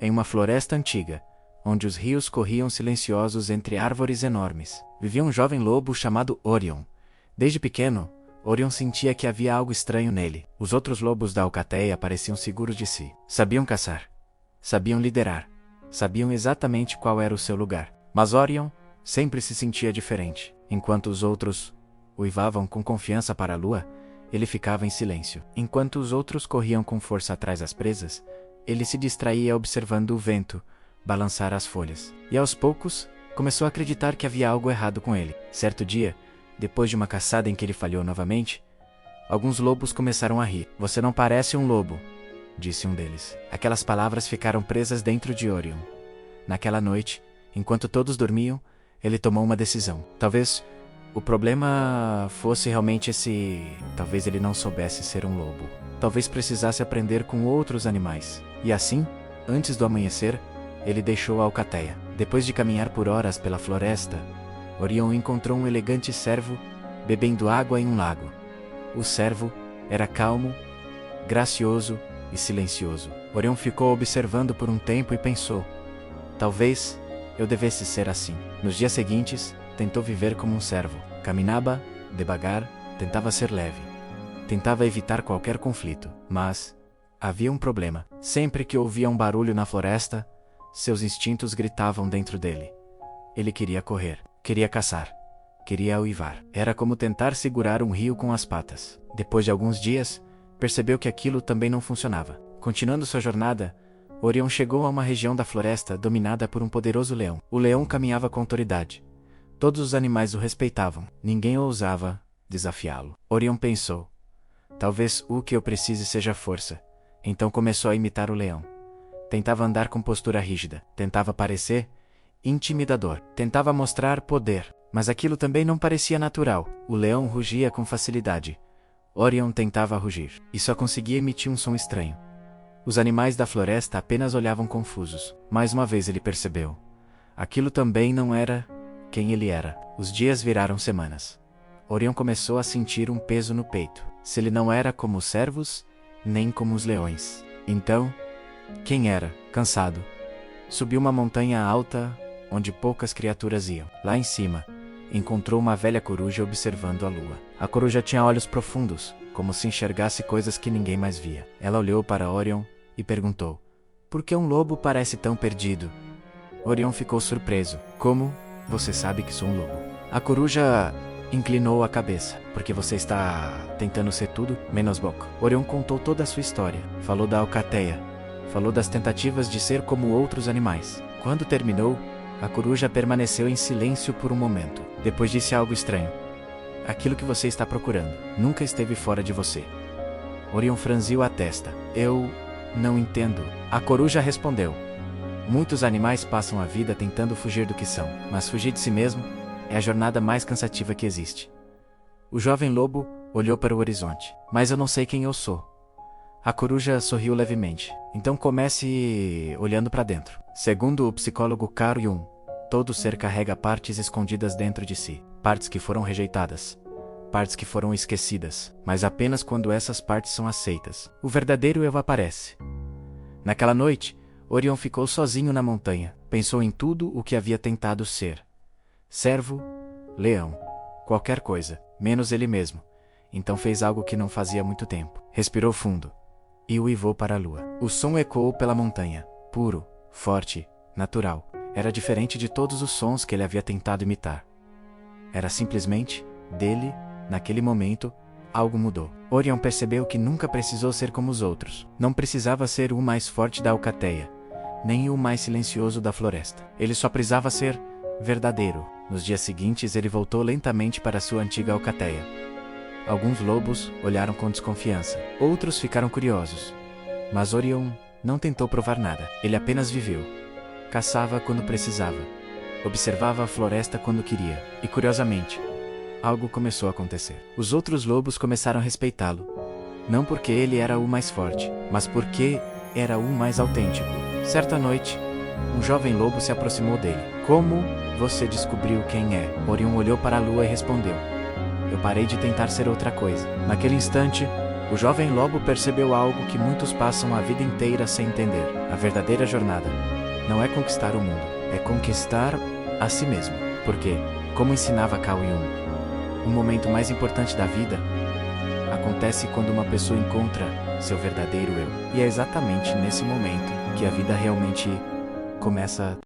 em uma floresta antiga, onde os rios corriam silenciosos entre árvores enormes, vivia um jovem lobo chamado Orion. Desde pequeno, Orion sentia que havia algo estranho nele. Os outros lobos da alcateia pareciam seguros de si. Sabiam caçar. Sabiam liderar. Sabiam exatamente qual era o seu lugar. Mas Orion sempre se sentia diferente. Enquanto os outros uivavam com confiança para a lua, ele ficava em silêncio. Enquanto os outros corriam com força atrás das presas, ele se distraía observando o vento balançar as folhas. E aos poucos, começou a acreditar que havia algo errado com ele. Certo dia, depois de uma caçada em que ele falhou novamente, alguns lobos começaram a rir. "Você não parece um lobo", disse um deles. Aquelas palavras ficaram presas dentro de Orion. Naquela noite, enquanto todos dormiam, ele tomou uma decisão. Talvez o problema fosse realmente talvez ele não soubesse ser um lobo. Talvez precisasse aprender com outros animais. E assim, antes do amanhecer, ele deixou a alcateia. Depois de caminhar por horas pela floresta, Orion encontrou um elegante cervo bebendo água em um lago. O cervo era calmo, gracioso e silencioso. Orion ficou observando por um tempo e pensou: talvez eu devesse ser assim. Nos dias seguintes, tentou viver como um cervo. Caminhava devagar, tentava ser leve. Tentava evitar qualquer conflito. Mas havia um problema. Sempre que ouvia um barulho na floresta, seus instintos gritavam dentro dele. Ele queria correr, queria caçar, queria uivar. Era como tentar segurar um rio com as patas. Depois de alguns dias, percebeu que aquilo também não funcionava. Continuando sua jornada, Orion chegou a uma região da floresta dominada por um poderoso leão. O leão caminhava com autoridade. Todos os animais o respeitavam. Ninguém ousava desafiá-lo. Orion pensou: talvez o que eu precise seja força. Então começou a imitar o leão. Tentava andar com postura rígida. Tentava parecer intimidador. Tentava mostrar poder. Mas aquilo também não parecia natural. O leão rugia com facilidade. Orion tentava rugir e só conseguia emitir um som estranho. Os animais da floresta apenas olhavam confusos. Mais uma vez ele percebeu: aquilo também não era quem ele era. Os dias viraram semanas. Orion começou a sentir um peso no peito. Se ele não era como os cervos, nem como os leões, então, quem era? Cansado, subiu uma montanha alta, onde poucas criaturas iam. Lá em cima, encontrou uma velha coruja observando a lua. A coruja tinha olhos profundos, como se enxergasse coisas que ninguém mais via. Ela olhou para Orion e perguntou: por que um lobo parece tão perdido? Orion ficou surpreso. Como você sabe que sou um lobo? A coruja inclinou a cabeça. Porque você está tentando ser tudo menos boca. Orion contou toda a sua história. Falou da alcateia. Falou das tentativas de ser como outros animais. Quando terminou, a coruja permaneceu em silêncio por um momento. Depois disse algo estranho: aquilo que você está procurando nunca esteve fora de você. Orion franziu a testa. Eu não entendo. A coruja respondeu: muitos animais passam a vida tentando fugir do que são, mas fugir de si mesmo é a jornada mais cansativa que existe. O jovem lobo olhou para o horizonte. Mas eu não sei quem eu sou. A coruja sorriu levemente. Então comece olhando para dentro. Segundo o psicólogo Carl Jung, todo ser carrega partes escondidas dentro de si. Partes que foram rejeitadas. Partes que foram esquecidas. Mas apenas quando essas partes são aceitas, o verdadeiro eu aparece. Naquela noite, Orion ficou sozinho na montanha. Pensou em tudo o que havia tentado ser. Cervo, leão, qualquer coisa, menos ele mesmo. Então fez algo que não fazia muito tempo. Respirou fundo e uivou para a lua. O som ecoou pela montanha, puro, forte, natural. Era diferente de todos os sons que ele havia tentado imitar. Era simplesmente dele. Naquele momento, algo mudou. Orion percebeu que nunca precisou ser como os outros. Não precisava ser o mais forte da alcateia, nem o mais silencioso da floresta. Ele só precisava ser verdadeiro. Nos dias seguintes, ele voltou lentamente para sua antiga alcateia. Alguns lobos olharam com desconfiança. Outros ficaram curiosos. Mas Orion não tentou provar nada. Ele apenas viveu. Caçava quando precisava. Observava a floresta quando queria. E curiosamente, algo começou a acontecer. Os outros lobos começaram a respeitá-lo. Não porque ele era o mais forte, mas porque era o mais autêntico. Certa noite, um jovem lobo se aproximou dele. Como você descobriu quem é? Orion olhou para a lua e respondeu: eu parei de tentar ser outra coisa. Naquele instante, O jovem lobo percebeu algo que muitos passam a vida inteira sem entender. A verdadeira jornada não é conquistar o mundo, é conquistar a si mesmo. Porque, como ensinava Cao Yun, o momento mais importante da vida acontece quando uma pessoa encontra seu verdadeiro eu. E é exatamente nesse momento que a vida realmente começa